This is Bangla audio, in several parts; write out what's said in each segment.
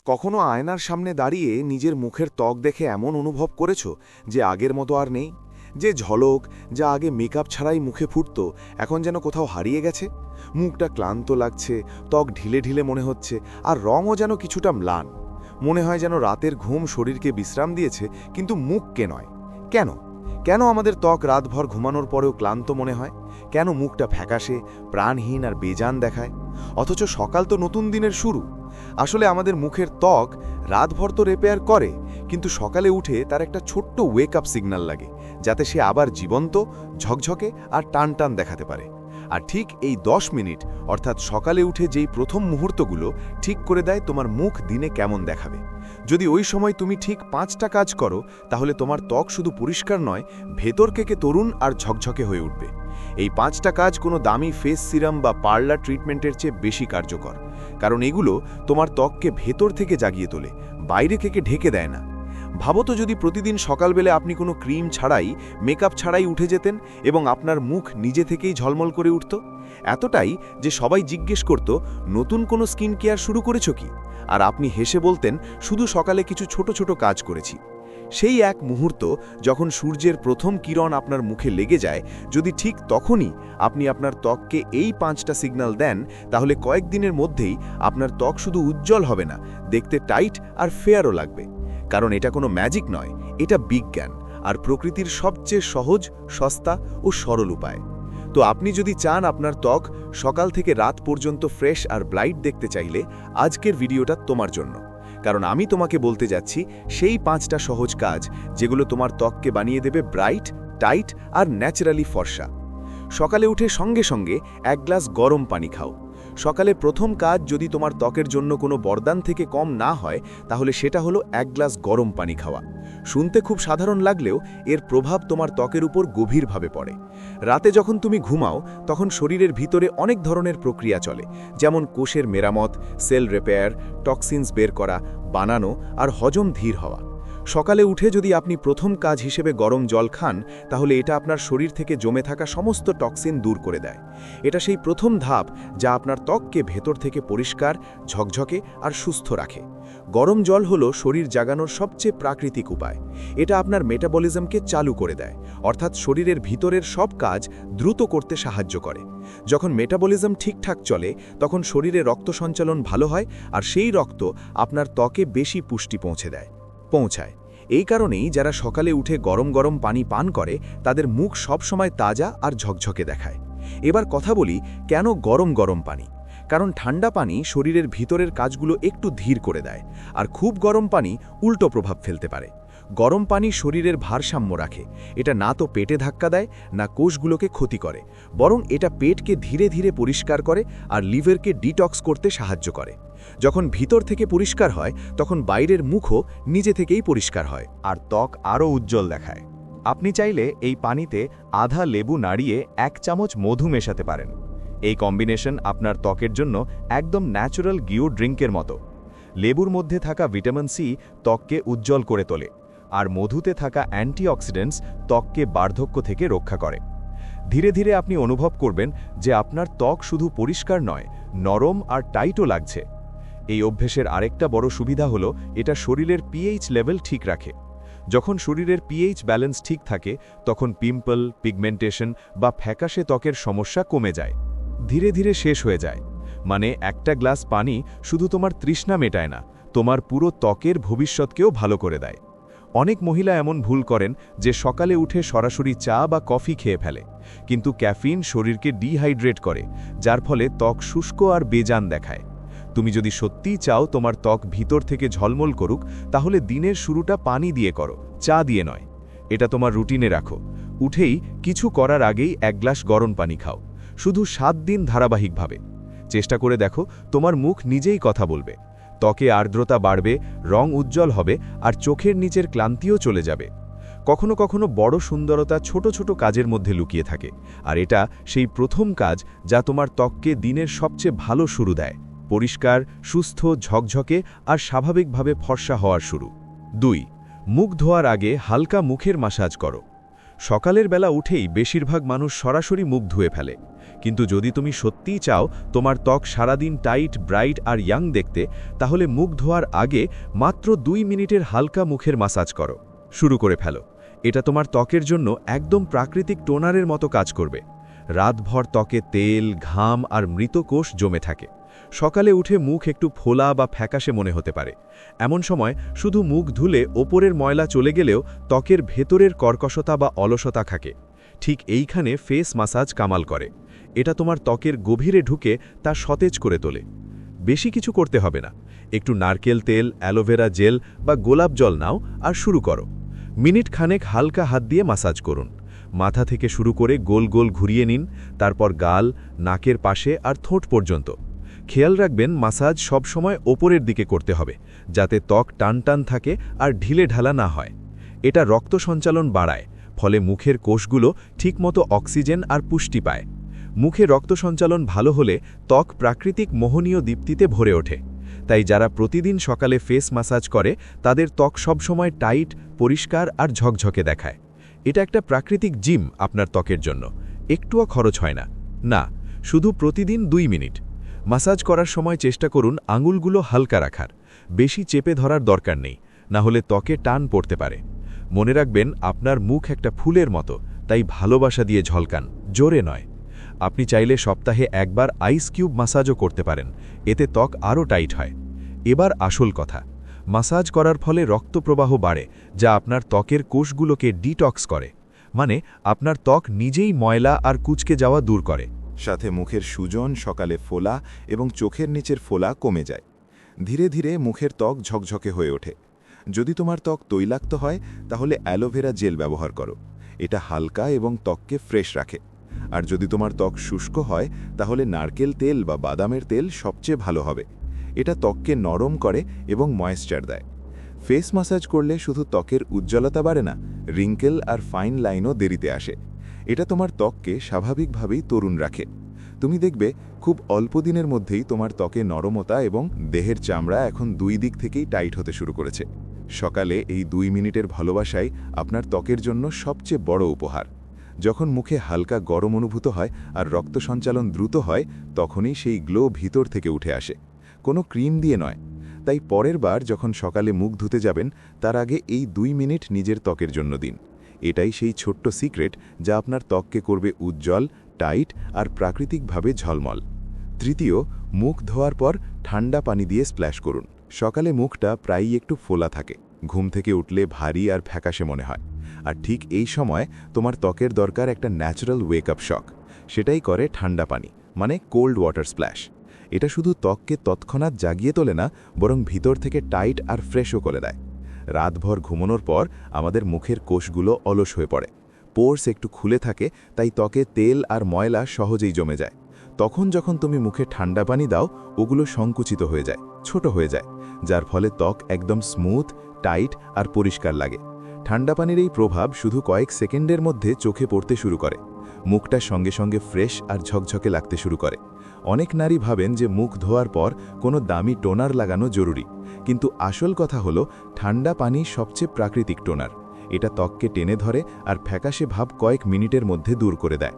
কখনো আয়নার সামনে দাঁড়িয়ে নিজের মুখের ত্বক দেখে এমন অনুভব করেছো যে আগের মতো আর নেই, যে ঝলক যা আগে মেকআপ ছাড়াই মুখে ফুটত এখন যেন কোথাও হারিয়ে গেছে? মুখটা ক্লান্ত লাগছে, ত্বক ঢিলে ঢিলে মনে হচ্ছে, আর রঙও যেন কিছুটা ম্লান। মনে হয় যেন রাতের ঘুম শরীরকে বিশ্রাম দিয়েছে, কিন্তু মুখকে নয়। কেন কেন আমাদের ত্বক রাতভর ঘুমানোর পরেও ক্লান্ত মনে হয়? কেন মুখটা ফ্যাকাশে, প্রাণহীন আর বেজান দেখায়, অথচ সকাল তো নতুন দিনের শুরু? আসলে আমাদের মুখের ত্বক রাতভর তো রিপেয়ার করে, কিন্তু সকালে উঠে তার একটা ছোট্ট ওয়েক আপ সিগন্যাল লাগে, যাতে সে আবার জীবন্ত, ঝকঝকে আর টান টান দেখাতে পারে। আর ঠিক এই 10 মিনিট, অর্থাৎ সকালে উঠে যেই প্রথম মুহূর্তগুলো ঠিক করে দেয় তোমার মুখ দিনে কেমন দেখাবে। যদি ওই সময় তুমি ঠিক 5টা কাজ করো, তাহলে তোমার ত্বক শুধু পরিষ্কার নয়, ভেতর থেকে তরুণ আর ঝকঝকে হয়ে উঠবে। এই 5টা কাজ কোনো দামি ফেস সিরাম বা পার্লার ট্রিটমেন্টের চেয়ে বেশি কার্যকর, কারণ এগুলো তোমার ত্বককে ভেতর থেকে জাগিয়ে তোলে, বাইরে থেকে ঢেকে দেয় না। ভাবো তো, যদি প্রতিদিন সকালবেলা আপনি কোনো ক্রিম ছাড়াই, মেকআপ ছাড়াই উঠে যেতেন এবং আপনার মুখ নিজে থেকেই ঝলমল করে উঠত, এতটাই যে সবাই জিজ্ঞেস করত, নতুন কোনো স্কিন কেয়ার শুরু করেছো কি? আর আপনি হেসে বলতেন, শুধু সকালে কিছু ছোট ছোট কাজ করেছি। সেই এক মুহূর্ত যখন সূর্যের প্রথম কিরণ আপনার মুখে লেগে যায়, যদি ঠিক তখনই আপনি আপনার ত্বককে এই 5টা সিগন্যাল দেন, তাহলে কয়েকদিনের মধ্যেই আপনার ত্বক শুধু উজ্জ্বল হবে না, দেখতে টাইট আর ফেয়ারও লাগবে। কারণ এটা কোনো ম্যাজিক নয়, এটা বিজ্ঞান আর প্রকৃতির সবচেয়ে সহজ, সস্তা ও সরল উপায়। তো আপনি যদি চান আপনার ত্বক সকাল থেকে রাত পর্যন্ত ফ্রেশ আর ব্রাইট দেখতে চাইলে আজকের ভিডিওটা তোমার জন্য। কারণ আমি তোমাকে বলতে যাচ্ছি সেই 5টা সহজ কাজ, যেগুলো তোমার ত্বককে বানিয়ে দেবে ব্রাইট, টাইট আর ন্যাচারালি ফর্সা। সকালে উঠে সঙ্গে সঙ্গে 1 গ্লাস গরম পানি খাও। সকালে প্রথম কাজ যদি তোমার ত্বকের জন্য কোনো বরদান থেকে কম না হয়, তাহলে সেটা হলো 1 গ্লাস গরম পানি খাওয়া। শুনতে খুব সাধারণ লাগলেও এর প্রভাব তোমার ত্বকের উপর গভীরভাবে পড়ে। রাতে যখন তুমি ঘুমাও, তখন শরীরের ভিতরে অনেক ধরনের প্রক্রিয়া চলে, যেমন কোষের মেরামত, সেল রিপেয়ার, টক্সিনস বের করা, বানানো আর হজম ধীর হওয়া। সকালে উঠে যদি আপনি প্রথম কাজ হিসেবে গরম জল খান, তাহলে এটা আপনার শরীর থেকে জমে থাকা সমস্ত টক্সিন দূর করে দেয়। এটা সেই প্রথম ধাপ যা আপনার ত্বককে ভেতর থেকে পরিষ্কার, ঝকঝকে আর সুস্থ রাখে। গরম জল হলো শরীর জাগানোর সবচেয়ে প্রাকৃতিক উপায়। এটা আপনার মেটাবলিজমকে চালু করে দেয়, অর্থাৎ শরীরের ভিতরের সব কাজ দ্রুত করতে সাহায্য করে। যখন মেটাবলিজম ঠিকঠাক চলে, তখন শরীরে রক্ত সঞ্চালন ভালো হয়, আর সেই রক্ত আপনার ত্বকে বেশি পুষ্টি পৌঁছায়। এই কারণেই যারা সকালে উঠে গরম গরম পানি পান করে, তাদের মুখ সবসময় তাজা আর ঝকঝকে দেখায়। এবার কথা বলি, কেন গরম গরম পানি? কারণ ঠান্ডা পানি শরীরের ভিতরের কাজগুলো একটু ধীর করে দেয়, আর খুব গরম পানি উল্টো প্রভাব ফেলতে পারে। গরম পানি শরীরের ভারসাম্য রাখে। এটা না তো পেটে ধাক্কা দেয়, না কোষগুলোকে ক্ষতি করে, বরং এটা পেটকে ধীরে ধীরে পরিষ্কার করে আর লিভারকে ডিটক্স করতে সাহায্য করে। যখন ভিতর থেকে পরিষ্কার হয়, তখন বাইরের মুখও নিজে থেকেই পরিষ্কার হয়, আর ত্বক আরও উজ্জ্বল দেখায়। আপনি চাইলে এই পানিতে আধা লেবু নাড়িয়ে 1 চামচ মধু মেশাতে পারেন। এই কম্বিনেশন আপনার ত্বকের জন্য একদম ন্যাচারাল গিও ড্রিঙ্কের মতো। লেবুর মধ্যে থাকা ভিটামিন সি ত্বককে উজ্জ্বল করে তোলে, আর মধুতে থাকা অ্যান্টিঅক্সিডেন্টস ত্বককে বার্ধক্য থেকে রক্ষা করে। ধীরে ধীরে আপনি অনুভব করবেন যে আপনার ত্বক শুধু পরিষ্কার নয়, নরম আর টাইটও লাগছে। এই অভ্যেসের আরেকটা বড় সুবিধা হলো এটা শরীরের পিএইচ লেভেল ঠিক রাখে। যখন শরীরের পিএইচ ব্যালেন্স ঠিক থাকে, তখন পিম্পল, পিগমেন্টেশন বা ফ্যাকাশে ত্বকের সমস্যা কমে যায়, ধীরে ধীরে শেষ হয়ে যায়। মানে একটা গ্লাস পানি শুধু তোমার তৃষ্ণা মেটায় না, তোমার পুরো ত্বকের ভবিষ্যৎকেও ভালো করে দেয়। অনেক মহিলা এমন ভুল করেন যে সকালে উঠে সরাসরি চা বা কফি খেয়ে ফেলে, কিন্তু ক্যাফিন শরীরকে ডিহাইড্রেট করে, যার ফলে ত্বক শুষ্ক আর বেজান দেখায়। তুমি যদি সত্যিই চাও তোমার ত্বক ভিতর থেকে ঝলমল করুক, তাহলে দিনের শুরুটা পানি দিয়ে করো, চা দিয়ে নয়। এটা তোমার রুটিনে রাখো। উঠেই কিছু করার আগেই 1 গ্লাস গরম পানি খাও, শুধু 7 দিন ধারাবাহিকভাবে। চেষ্টা করে দেখো, তোমার মুখ নিজেই কথা বলবে, ত্বকে আর্দ্রতা বাড়বে, রং উজ্জ্বল হবে, আর চোখের নিচের ক্লান্তিও চলে যাবে। কখনো কখনো বড় সুন্দরতা ছোট ছোট কাজের মধ্যে লুকিয়ে থাকে, আর এটা সেই প্রথম কাজ যা তোমার ত্বককে দিনের সবচেয়ে ভালো শুরু দেয়, পরিষ্কার, সুস্থ, ঝকঝকে আর স্বাভাবিকভাবে ফর্সা হওয়ার শুরু। 2. মুখ ধোয়ার আগে হালকা মুখের মাসাজ করো। সকালের বেলা উঠেই বেশিরভাগ মানুষ সরাসরি মুখ ধুয়ে ফেলে, কিন্তু যদি তুমি সত্যিই চাও তোমার ত্বক সারাদিন টাইট, ব্রাইট আর ইয়াং দেখতে, তাহলে মুখ ধোয়ার আগে মাত্র 2 মিনিটের হালকা মুখের মাসাজ করো। শুরু করে ফেলো। এটা তোমার ত্বকের জন্য একদম প্রাকৃতিক টোনারের মতো কাজ করবে। রাতভর ত্বকে তেল, ঘাম আর মৃত কোষ জমে থাকে। সকালে উঠে মুখ একটু ফোলা বা ফ্যাকাশে মনে হতে পারে। এমন সময় শুধু মুখ ধুলে ওপরের ময়লা চলে গেলেও ত্বকের ভেতরের কর্কশতা বা অলসতা থাকে। ঠিক এইখানে ফেস মাসাজ কামাল করে। এটা তোমার ত্বকের গভীরে ঢুকে তা সতেজ করে তোলে। বেশি কিছু করতে হবে না। একটু নারকেল তেল, অ্যালোভেরা জেল বা গোলাপ জল নাও আর শুরু করো। মিনিট খানেক হালকা হাত দিয়ে মাসাজ করুন। মাথা থেকে শুরু করে গোল গোল ঘুরিয়ে নিন, তারপর গাল, নাকের পাশে আর ঠোঁট পর্যন্ত। খেয়াল রাখবেন মাসাজ সবসময় ওপরের দিকে করতে হবে, যাতে ত্বক টান থাকে আর ঢিলে ঢালা না হয়। এটা রক্ত সঞ্চালন বাড়ায়, ফলে মুখের কোষগুলো ঠিকমতো অক্সিজেন আর পুষ্টি পায়। মুখে রক্ত সঞ্চালন ভালো হলে ত্বক প্রাকৃতিক মোহনীয় দীপ্তিতে ভরে ওঠে। তাই যারা প্রতিদিন সকালে ফেস মাসাজ করে তাদের ত্বক সবসময় টাইট, পরিষ্কার আর ঝকঝকে দেখায়। এটা একটা প্রাকৃতিক জিম আপনার ত্বকের জন্য। একটুও খরচ হয় না। না, শুধু প্রতিদিন 2 মিনিট। মাসাজ করার সময় চেষ্টা করুন আঙুলগুলো হালকা রাখার। বেশি চেপে ধরার দরকার নেই, না হলে ত্বকে টান পড়তে পারে। মনে রাখবেন আপনার মুখ একটা ফুলের মতো, তাই ভালোবাসা দিয়ে ঝলকান, জোরে নয়। আপনি চাইলে সপ্তাহে একবার আইস কিউব মাসাজও করতে পারেন, এতে ত্বক আরও টাইট হয়। এবার আসল কথা, মাসাজ করার ফলে রক্ত প্রবাহ বাড়ে, যা আপনার ত্বকের কোষগুলোকে ডিটক্স করে। মানে আপনার ত্বক নিজেই ময়লা আর কুঁচকে যাওয়া দূর করে। সাথে মুখের সুজন, সকালে ফোলা এবং চোখের নিচের ফোলা কমে যায়। ধীরে ধীরে মুখের ত্বক ঝকঝকে হয়ে ওঠে। যদি তোমার ত্বক তৈলাক্ত হয় তাহলে অ্যালোভেরা জেল ব্যবহার করো। এটা হালকা এবং ত্বককে ফ্রেশ রাখে। আর যদি তোমার ত্বক শুষ্ক হয় তাহলে নারকেল তেল বা বাদামের তেল সবচেয়ে ভালো হবে। এটা ত্বককে নরম করে এবং ময়েশ্চার দেয়। ফেস মাসাজ করলে শুধু ত্বকের উজ্জ্বলতা বাড়ে না, রিঙ্কেল আর ফাইন লাইনও দেরিতে আসে। এটা তোমার ত্বককে স্বাভাবিকভাবেই তরুণ রাখে। তুমি দেখবে খুব অল্প দিনের মধ্যেই তোমার ত্বকে নরমতা এবং দেহের চামড়া এখন 2 দিক থেকেই টাইট হতে শুরু করেছে। সকালে এই 2 মিনিটের ভালোবাসাই আপনার ত্বকের জন্য সবচেয়ে বড় উপহার। যখন মুখে হালকা গরম অনুভূত হয় আর রক্ত সঞ্চালন দ্রুত হয়, তখনই সেই গ্লো ভিতর থেকে উঠে আসে, কোনো ক্রিম দিয়ে নয়। তাই পরের বার যখন সকালে মুখ ধুতে যাবেন তার আগে এই 2 মিনিট নিজের ত্বকের জন্য দিন। এটাই সেই ছোট্ট সিক্রেট যা আপনার ত্বককে করবে উজ্জ্বল, টাইট আর প্রাকৃতিকভাবে ঝলমল। তৃতীয়, মুখ ধোয়ার পর ঠান্ডা পানি দিয়ে স্প্ল্যাশ করুন। সকালে মুখটা প্রায়ই একটু ফোলা থাকে, ঘুম থেকে উঠলে ভারী আর ফ্যাকাশে মনে হয়। আর ঠিক এই সময় তোমার ত্বকের দরকার একটা ন্যাচারাল ওয়েক আপ শক। সেটাই করে ঠান্ডা পানি, মানে কোল্ড ওয়াটার স্প্ল্যাশ। এটা শুধু ত্বককে তৎক্ষণাৎ জাগিয়ে তোলে না, বরং ভিতর থেকে টাইট আর ফ্রেশও করে দেয়। রাতভর ঘুমানোর পর আমাদের মুখের কোষগুলো অলস হয়ে পড়ে, পোর্স একটু খুলে থাকে, তাই ত্বকে তেল আর ময়লা সহজেই জমে যায়। তখন যখন তুমি মুখে ঠান্ডা পানি দাও, ওগুলো সংকুচিত হয়ে যায়, ছোট হয়ে যায়, যার ফলে ত্বক একদম স্মুথ, টাইট আর পরিষ্কার লাগে। ঠান্ডা পানির এই প্রভাব শুধু কয়েক সেকেন্ডের মধ্যে চোখে পড়তে শুরু করে। মুখটা সঙ্গে সঙ্গে ফ্রেশ আর ঝকঝকে লাগতে শুরু করে। অনেক নারী ভাবেন যে মুখ ধোয়ার পর কোনো দামি টোনার লাগানো জরুরি, কিন্তু আসল কথা হলো ঠান্ডা পানি সবচেয়ে প্রাকৃতিক টোনার। এটা ত্বককে টেনে ধরে আর ফ্যাকাশে ভাব কয়েক মিনিটের মধ্যে দূর করে দেয়।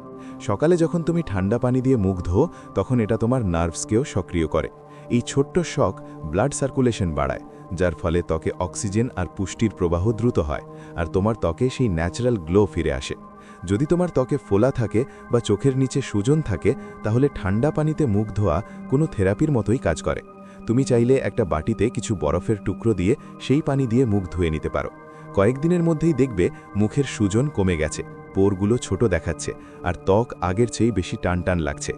সকালে যখন তুমি ঠান্ডা পানি দিয়ে মুখ ধোও, তখন এটা তোমার নার্ভসকেও সক্রিয় করে। এই ছোট্ট শক ব্লাড সার্কুলেশন বাড়ায়, যার ফলে ত্বকে অক্সিজেন আর পুষ্টির প্রবাহ দ্রুত হয়, আর তোমার ত্বকে সেই ন্যাচারাল গ্লো ফিরে আসে। যদি তোমার ত্বকে ফোলা থাকে বা চোখের নিচে সুজন থাকে, তাহলে ঠান্ডা পানিতে মুখ ধোয়া কোনো থেরাপির মতোই কাজ করে। তুমি চাইলে একটা বাটিতে কিছু বরফের টুকরো দিয়ে সেই পানি দিয়ে মুখ ধুয়ে নিতে পারো। কয়েকদিনের মধ্যেই দেখবে মুখের সুজন কমে গেছে, পোরগুলো ছোট দেখাচ্ছে, আর ত্বক আগের চেয়ে বেশি টান লাগছে।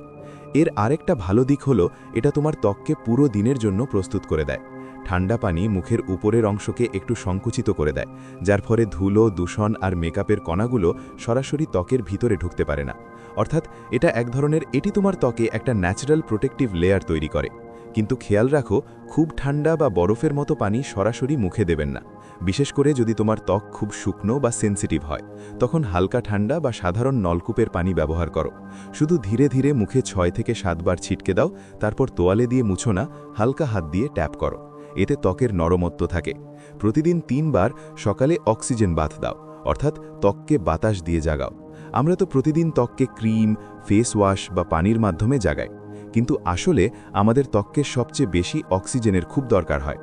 এর আরেকটা ভালো দিক হলো এটা তোমার ত্বককে পুরো দিনের জন্য প্রস্তুত করে দেয়। ঠান্ডা পানি মুখের উপরের অংশকে একটু সংকুচিত করে দেয়, যার ফলে ধুলো, দূষণ আর মেকআপের কণাগুলো সরাসরি ত্বকের ভিতরে ঢুকতে পারে না। অর্থাৎ এটা এক ধরনের এটি তোমার ত্বকে একটা ন্যাচারাল প্রোটেক্টিভ লেয়ার তৈরি করে। কিন্তু খেয়াল রাখো, খুব ঠান্ডা বা বরফের মতো পানি সরাসরি মুখে দেবেন না। বিশেষ করে যদি তোমার ত্বক খুব শুকনো বা সেন্সিটিভ হয়, তখন হালকা ঠান্ডা বা সাধারণ নলকূপের পানি ব্যবহার করো। শুধু ধীরে ধীরে মুখে 6 থেকে 7 বার ছিটকে দাও, তারপর তোয়ালে দিয়ে মুছো না, হালকা হাত দিয়ে ট্যাপ করো। এতে ত্বকের নরমত্ব থাকে। প্রতিদিন 3 বার সকালে অক্সিজেন বাথ দাও, অর্থাৎ ত্বককে বাতাস দিয়ে জাগাও। আমরা তো প্রতিদিন ত্বককে ক্রিম, ফেস ওয়াশ বা পানির মাধ্যমে জাগাই, কিন্তু আসলে আমাদের ত্বককে সবচেয়ে বেশি অক্সিজেনের খুব দরকার হয়।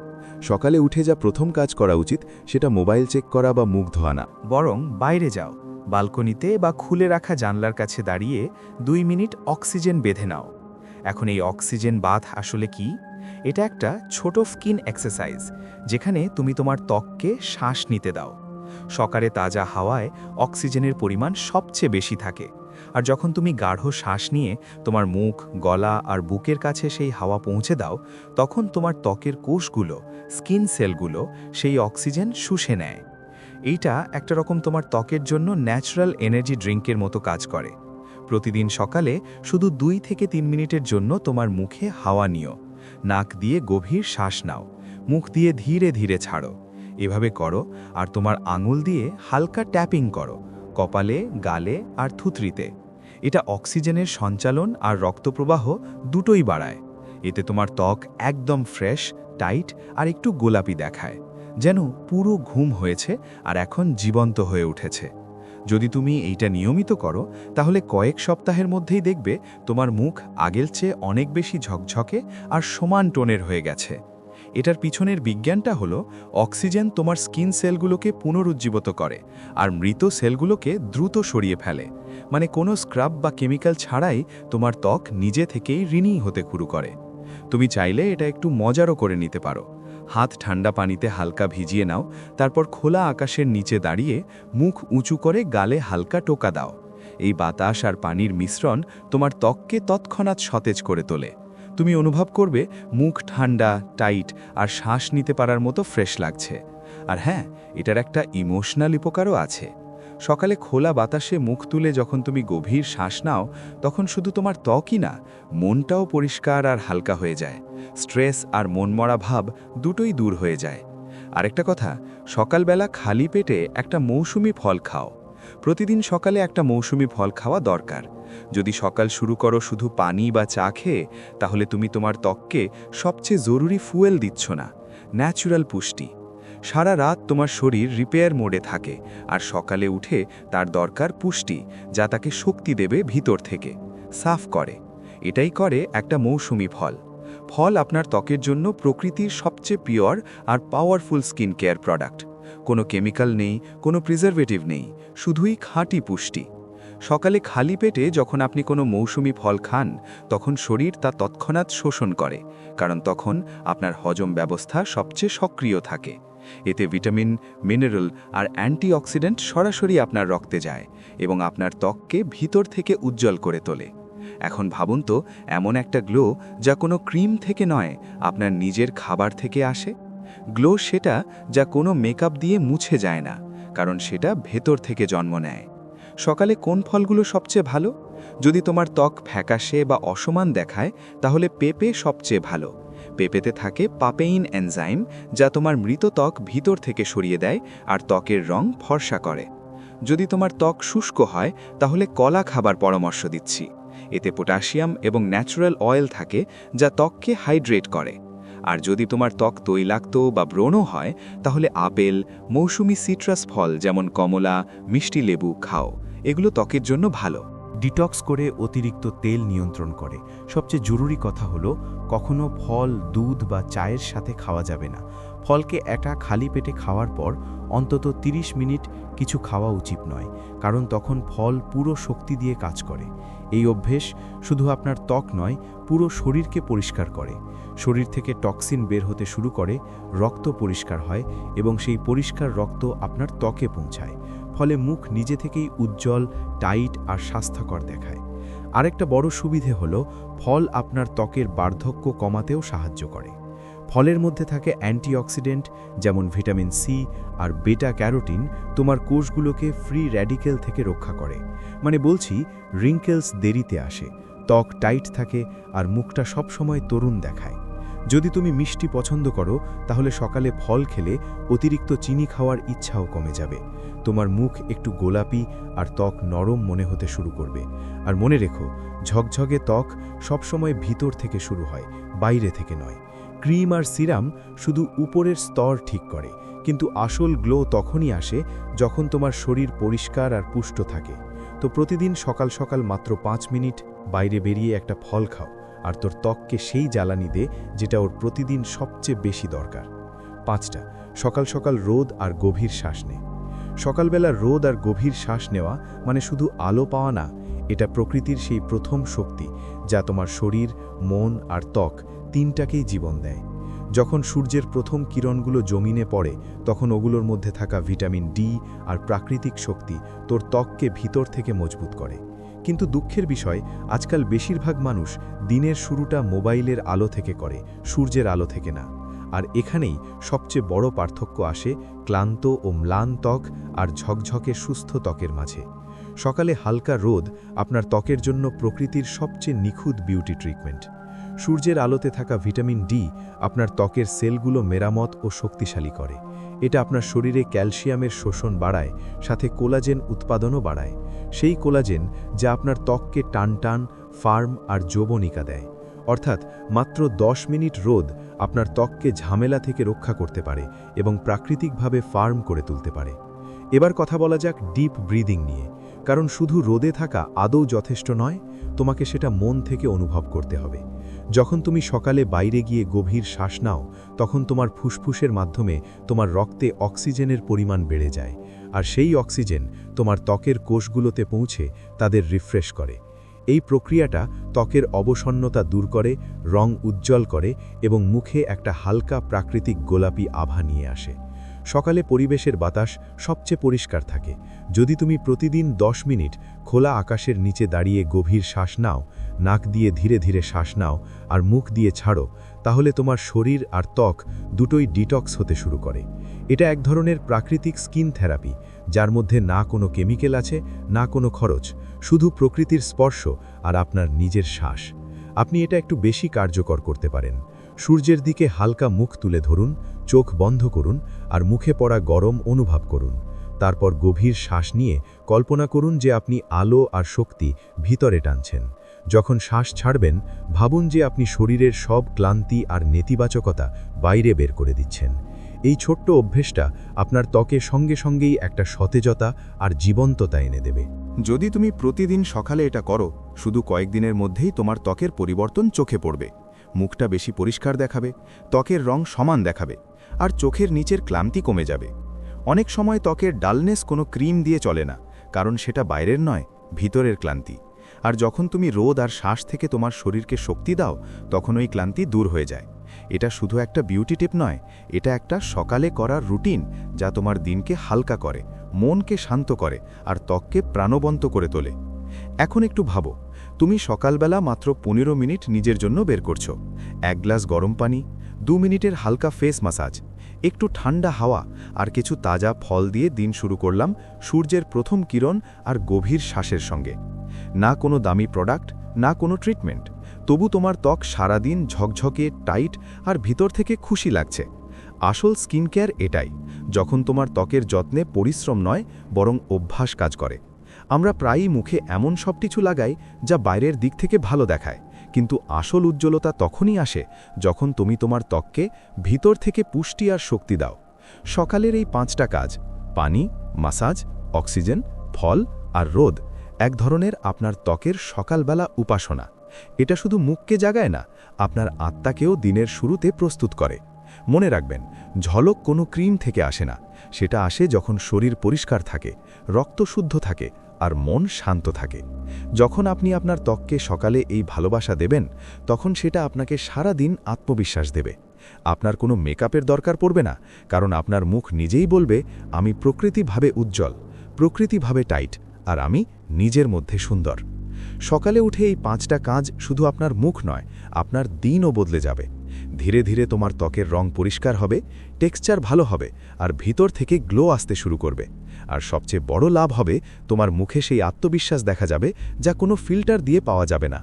সকালে উঠে যা প্রথম কাজ করা উচিত সেটা মোবাইল চেক করা বা মুখ ধোয়া না। বরং বাইরে যাও, বালকনিতে বা খুলে রাখা জানলার কাছে দাঁড়িয়ে 2 মিনিট অক্সিজেন বেঁধে নাও। এখন এই অক্সিজেন বাথ আসলে কি? এটা একটা ছোট স্কিন এক্সারসাইজ, যেখানে তুমি তোমার ত্বককে শ্বাস নিতে দাও। সকালে তাজা হাওয়ায় অক্সিজেনের পরিমাণ সবচেয়ে বেশি থাকে, আর যখন তুমি গাঢ় শ্বাস নিয়ে তোমার মুখ, গলা আর বুকের কাছে সেই হাওয়া পৌঁছে দাও, তখন তোমার ত্বকের কোষগুলো, স্কিন সেলগুলো সেই অক্সিজেন শুষে নেয়। এইটা একটা রকম তোমার ত্বকের জন্য ন্যাচারাল এনার্জি ড্রিঙ্কের মতো কাজ করে। প্রতিদিন সকালে শুধু 2 থেকে 3 মিনিটের জন্য তোমার মুখে হাওয়া নিও, নাক দিয়ে গভীর শ্বাস নাও, মুখ দিয়ে ধীরে ধীরে ছাড়ো। এভাবে করো, আর তোমার আঙুল দিয়ে হালকা ট্যাপিং করো, কপালে, গালে আর থুতরিতে। এটা অক্সিজেনের সঞ্চালন আর রক্তপ্রবাহ দুটোই বাড়ায়। এতে তোমার ত্বক একদম ফ্রেশ, টাইট আর একটু গোলাপি দেখায়, যেন পুরো ঘুম হয়েছে আর এখন জীবন্ত হয়ে উঠেছে। যদি তুমি এইটা নিয়মিত করো, তাহলে কয়েক সপ্তাহের মধ্যেই দেখবে তোমার মুখ আগের চেয়ে অনেক বেশি ঝকঝকে আর সমান টোনের হয়ে গেছে। এটার পিছনের বিজ্ঞানটা হলো, অক্সিজেন তোমার স্কিন সেলগুলোকে পুনরুজ্জীবিত করে আর মৃত সেলগুলোকে দ্রুত সরিয়ে ফেলে। মানে কোনো স্ক্রাব বা কেমিক্যাল ছাড়াই তোমার ত্বক নিজে থেকেই ঋণী হতে শুরু করে। তুমি চাইলে এটা একটু মজারও করে নিতে পারো। হাত ঠান্ডা পানিতে হালকা ভিজিয়ে নাও, তারপর খোলা আকাশের নিচে দাঁড়িয়ে মুখ উঁচু করে গালে হালকা টোকা দাও। এই বাতাস আর পানির মিশ্রণ তোমার ত্বককে তৎক্ষণাৎ সতেজ করে তোলে। তুমি অনুভব করবে মুখ ঠান্ডা, টাইট আর শ্বাস নিতে পারার মতো ফ্রেশ লাগছে। আর হ্যাঁ, এটার একটা ইমোশনাল উপকারও আছে। সকালে খোলা বাতাসে মুখ তুলে যখন তুমি গভীর শ্বাস নাও, তখন শুধু তোমার ত্বকই না, মনটাও পরিষ্কার আর হালকা হয়ে যায়। স্ট্রেস আর মনমরা ভাব দুটোই দূর হয়ে যায়। আরেকটা কথা, সকালবেলা খালি পেটে একটা মৌসুমি ফল খাও। প্রতিদিন সকালে একটা মৌসুমি ফল খাওয়া দরকার। যদি সকাল শুরু করো শুধু পানি বা চা খেয়ে, তাহলে তুমি তোমার ত্বককে সবচেয়ে জরুরি ফুয়েল দিচ্ছ না, ন্যাচুরাল পুষ্টি। সারা রাত তোমার শরীর রিপেয়ার মোডে থাকে, আর সকালে উঠে তার দরকার পুষ্টি, যা তাকে শক্তি দেবে ভিতর থেকে, সাফ করে। এটাই করে একটা মৌসুমি ফল। ফল আপনার ত্বকের জন্য প্রকৃতির সবচেয়ে পিওর আর পাওয়ারফুল স্কিন কেয়ার প্রোডাক্ট। কোনো কেমিক্যাল নেই, কোনো প্রিজারভেটিভ নেই, শুধুই খাঁটি পুষ্টি। সকালে খালি পেটে যখন আপনি কোনো মৌসুমি ফল খান, তখন শরীর তা তৎক্ষণাৎ শোষণ করে, কারণ তখন আপনার হজম ব্যবস্থা সবচেয়ে সক্রিয় থাকে। এতে ভিটামিন, মিনারেল আর অ্যান্টিঅক্সিডেন্ট সরাসরি আপনার রক্তে যায় এবং আপনার ত্বককে ভিতর থেকে উজ্জ্বল করে তোলে। এখন ভাবুন তো, এমন একটা গ্লো যা কোনো ক্রিম থেকে নয়, আপনার নিজের খাবার থেকে আসে। গ্লো সেটা যা কোনো মেকআপ দিয়ে মুছে যায় না, কারণ সেটা ভেতর থেকে জন্ম নেয়। সকালে কোন ফলগুলো সবচেয়ে ভালো? যদি তোমার ত্বক ফ্যাকাশে বা অসমান দেখায়, তাহলে পেঁপে সবচেয়ে ভালো। পেঁপেতে থাকে পাপেইন এনজাইম, যা তোমার মৃত ত্বক ভিতর থেকে সরিয়ে দেয় আর ত্বকের রং ফর্সা করে। যদি তোমার ত্বক শুষ্ক হয়, তাহলে কলা খাবার পরামর্শ দিচ্ছি। এতে পটাশিয়াম এবং ন্যাচারাল অয়েল থাকে, যা ত্বককে হাইড্রেট করে। আর যদি তোমার ত্বক তৈলাক্ত বা ব্রণ হয়, তাহলে আপেল, মৌসুমি সিট্রাস ফল যেমন কমলা, মিষ্টি লেবু খাও। এগুলো ত্বকের জন্য ভালো। ডিটক্স করে অতিরিক্ত তেল নিয়ন্ত্রণ করে। সবচেয়ে জরুরি কথা হলো, কখনো ফল, দুধ বা চায়ের সাথে খাওয়া যাবে না। ফলকে একটা খালি পেটে খাওয়ার পর অন্তত 30 মিনিট কিছু খাওয়া উচিত নয়, কারণ তখন ফল পুরো শক্তি দিয়ে কাজ করে। এই অভ্যেস শুধু আপনার ত্বক নয়, পুরো শরীরকে পরিষ্কার করে। শরীর থেকে টক্সিন বের হতে শুরু করে, রক্ত পরিষ্কার হয় এবং সেই পরিষ্কার রক্ত আপনার ত্বকে পৌঁছায়। ফলে মুখ নিজে থেকেই উজ্জ্বল, টাইট আর স্বাস্থ্যকর দেখায়। আরেকটা বড় সুবিধে হলো, ফল আপনার ত্বকের বার্ধক্য কমাতেও সাহায্য করে। ফলের মধ্যে থাকে অ্যান্টিঅক্সিডেন্ট যেমন ভিটামিন সি আর বেটা ক্যারোটিন, তোমার কোষগুলোকে ফ্রি র্যাডিক্যাল থেকে রক্ষা করে। মানে বলছি, রিঙ্কেলস দেরিতে আসে, ত্বক টাইট থাকে আর মুখটা সবসময় তরুণ দেখায়। যদি তুমি মিষ্টি পছন্দ করো, তাহলে সকালে ফল খেলে অতিরিক্ত চিনি খাওয়ার ইচ্ছাও কমে যাবে। তোমার মুখ একটু গোলাপি আর ত্বক নরম মনে হতে শুরু করবে। আর মনে রেখো, ঝকঝকে ত্বক সবসময় ভিতর থেকে শুরু হয়, বাইরে থেকে নয়। ক্রিম আর সিরাম শুধু উপরের স্তর ঠিক করে, কিন্তু আসল গ্লো তখনই আসে যখন তোমার শরীর পরিষ্কার আর পুষ্ট থাকে। তো প্রতিদিন সকাল সকাল মাত্র 5 মিনিট বাইরে বেরিয়ে একটা ফল খাও, আর তোর ত্বককে সেই জ্বালানি দে যেটা ওর প্রতিদিন সবচেয়ে বেশি দরকার। 5টা, সকাল সকাল রোদ আর গভীর শ্বাস নে। সকালবেলা রোদ আর গভীর শ্বাস নেওয়া মানে শুধু আলো পাওয়া না, এটা প্রকৃতির সেই প্রথম শক্তি যা তোমার শরীর, মন আর ত্বক তিনটাকেই জীবন দেয়। যখন সূর্যের প্রথম কিরণগুলো জমিনে পড়ে তখন ওগুলোর মধ্যে থাকা ভিটামিন ডি আর প্রাকৃতিক শক্তি তোর ত্বককে ভিতর থেকে মজবুত করে। কিন্তু দুঃখের বিষয়, আজকাল বেশিরভাগ মানুষ দিনের শুরুটা মোবাইলের আলো থেকে করে, সূর্যের আলো থেকে না। আর এখানেই সবচেয়ে বড় পার্থক্য আসে ক্লান্ত ও ম্লান ত্বক আর ঝকঝকে সুস্থ ত্বকের মাঝে। সকালে হালকা রোদ আপনার ত্বকের জন্য প্রকৃতির সবচেয়ে নিখুঁত বিউটি ট্রিটমেন্ট। সূর্যের আলোতে থাকা ভিটামিন ডি আপনার ত্বকের সেলগুলো মেরামত ও শক্তিশালী করে। এটা আপনার শরীরে ক্যালসিয়ামের শোষণ বাড়ায়, সাথে কোলাজেন উৎপাদনও বাড়ায়, সেই কোলাজেন যা আপনার ত্বককে টানটান, ফার্ম আর যৌবনিকা দেয়। অর্থাৎ মাত্র 10 মিনিট রোদ আপনার ত্বককে ঝামেলা থেকে রক্ষা করতে পারে এবং প্রাকৃতিকভাবে ফার্ম করে তুলতে পারে। এবার কথা বলা যাক ডিপ ব্রিদিং নিয়ে, কারণ শুধু রোদে থাকা আদৌ যথেষ্ট নয়, তোমাকে সেটা মন থেকে অনুভব করতে হবে। যখন তুমি সকালে বাইরে গিয়ে গভীর শ্বাস নাও তখন তোমার ফুসফুসের মাধ্যমে তোমার রক্তে অক্সিজেনের পরিমাণ বেড়ে যায়, আর সেই অক্সিজেন তোমার ত্বকের কোষগুলোতে পৌঁছে তাদের রিফ্রেশ করে। এই প্রক্রিয়াটা ত্বকের অবসন্নতা দূর করে, রং উজ্জ্বল করে এবং মুখে একটা হালকা প্রাকৃতিক গোলাপি আভা নিয়ে আসে। সকালে পরিবেশের বাতাস সবচেয়ে পরিষ্কার থাকে। যদি তুমি প্রতিদিন 10 মিনিট খোলা আকাশের নিচে দাঁড়িয়ে গভীর শ্বাস নাও, নাক দিয়ে ধীরে ধীরে শ্বাস নাও আর মুখ দিয়ে ছাড়ো, তাহলে তোমার শরীর আর ত্বক দুটোই ডিটক্স হতে শুরু করে। এটা এক ধরনের প্রাকৃতিক স্কিন থেরাপি, যার মধ্যে না কোনো কেমিক্যাল আছে, না কোনো খরচ, শুধু প্রকৃতির স্পর্শ আর আপনার নিজের শ্বাস। আপনি এটা একটু বেশি কার্যকর করতে পারেন। সূর্যের দিকে হালকা মুখ তুলে ধরুন, চোখ বন্ধ করুন আর মুখে পড়া গরম অনুভব করুন। তারপর গভীর শ্বাস নিয়ে কল্পনা করুন যে আপনি আলো আর শক্তি ভিতরে টানছেন। যখন শ্বাস ছাড়বেন, ভাবুন যে আপনি শরীরের সব ক্লান্তি আর নেতিবাচকতা বাইরে বের করে দিচ্ছেন। এই ছোট্ট অভ্যেসটা আপনার ত্বকে সঙ্গে সঙ্গেই একটা সতেজতা আর জীবন্ততা এনে দেবে। যদি তুমি প্রতিদিন সকালে এটা করো, শুধু কয়েকদিনের মধ্যেই তোমার ত্বকের পরিবর্তন চোখে পড়বে। মুখটা বেশি পরিষ্কার দেখাবে, ত্বকের রং সমান দেখাবে, আর চোখের নিচের ক্লান্তি কমে যাবে। অনেক সময় ত্বকের ডালনেস কোনো ক্রিম দিয়ে চলে না, কারণ সেটা বাইরের নয়, ভিতরের ক্লান্তি। আর যখন তুমি রোদ আর শ্বাস থেকে তোমার শরীরকে শক্তি দাও, তখন ওই ক্লান্তি দূর হয়ে যায়। এটা শুধু একটা বিউটি টিপ নয়, এটা একটা সকালে করার রুটিন যা তোমার দিনকে হালকা করে, মনকে শান্ত করে আর ত্বককে প্রাণবন্ত করে তোলে। এখন একটু ভাবো, তুমি সকালবেলা মাত্র 15 মিনিট নিজের জন্য বের করছো। 1 গ্লাস গরম পানি, 2 মিনিটের হালকা ফেস ম্যাসাজ, একটু ঠান্ডা হাওয়া আর কিছু তাজা ফল দিয়ে দিন শুরু করলাম সূর্যের প্রথম কিরণ আর গভীর শ্বাসের সঙ্গে। না কোনো দামি প্রোডাক্ট, না কোনো ট্রিটমেন্ট, তবু তোমার ত্বক সারাদিন ঝকঝকে, টাইট আর ভিতর থেকে খুশি লাগছে। আসল স্কিন কেয়ার এটাই, যখন তোমার ত্বকের যত্নে পরিশ্রম নয়, বরং অভ্যাস কাজ করে। আমরা প্রায়ই মুখে এমন সব কিছু লাগাই যা বাইরের দিক থেকে ভালো দেখায়, কিন্তু আসল উজ্জ্বলতা তখনই আসে যখন তুমি তোমার ত্বককে ভিতর থেকে পুষ্টি আর শক্তি দাও। সকালের এই 5টা কাজ, পানি, মাসাজ, অক্সিজেন, ফল আর রোদ, এক ধরনের আপনার ত্বকের সকালবেলা উপাসনা। এটা শুধু মুখকে জাগায় না, আপনার আত্মাকেও দিনের শুরুতে প্রস্তুত করে। মনে রাখবেন, ঝলক কোনো ক্রিম থেকে আসে না, সেটা আসে যখন শরীর পরিষ্কার থাকে, রক্ত শুদ্ধ থাকে আর মন শান্ত থাকে। যখন আপনি আপনার ত্বককে সকালে এই ভালোবাসা দেবেন, তখন সেটা আপনাকে সারা দিন আত্মবিশ্বাস দেবে। আপনার কোনো মেকআপের দরকার পড়বে না, কারণ আপনার মুখ নিজেই বলবে, আমি প্রকৃতিভাবে উজ্জ্বল, প্রকৃতিভাবে টাইট, আর আমি নিজের মধ্যে সুন্দর। সকালে উঠে এই 5টা কাজ শুধু আপনার মুখ নয়, আপনার দিনও বদলে যাবে। ধীরে ধীরে তোমার ত্বকের রং পরিষ্কার হবে, টেক্সচার ভালো হবে আর ভিতর থেকে গ্লো আসতে শুরু করবে। আর সবচেয়ে বড় লাভ হবে, তোমার মুখে সেই আত্মবিশ্বাস দেখা যাবে যা কোনো ফিল্টার দিয়ে পাওয়া যাবে না।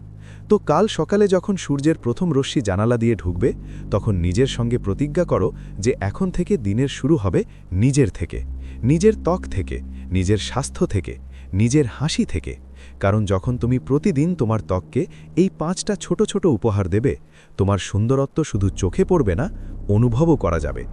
তো কাল সকালে যখন সূর্যের প্রথম রশ্মি জানালা দিয়ে ঢুকবে, তখন নিজের সঙ্গে প্রতিজ্ঞা করো যে এখন থেকে দিনের শুরু হবে নিজের থেকে, নিজের ত্বক থেকে, নিজের স্বাস্থ্য থেকে, নিজের হাসি থেকে। কারণ যখন তুমি প্রতিদিন তোমার ত্বককে এই 5টা ছোট ছোট উপহার দেবে, তোমার সুন্দরত্ব শুধু চোখে পড়বে না, অনুভবও করা যাবে।